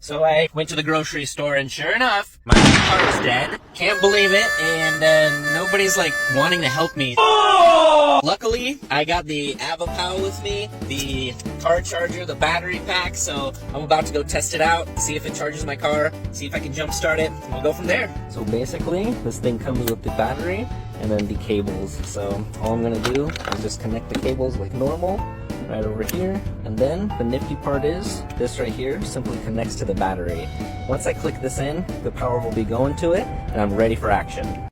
So I went to the grocery store and sure enough, my car is dead. Can't believe it, and nobody's like wanting to help me. Luckily, I got the AvaPower with me, the car charger, the battery pack, so I'm about to go test it out, see if it charges my car, see if I can jump start it, and we'll go from there. So basically, this thing comes with the battery and then the cables. So all I'm gonna do is just connect the cables like normal, right over here, and then the nifty part is this right here simply connects to the battery. Once I click this in, the power will be going to it, and I'm ready for action.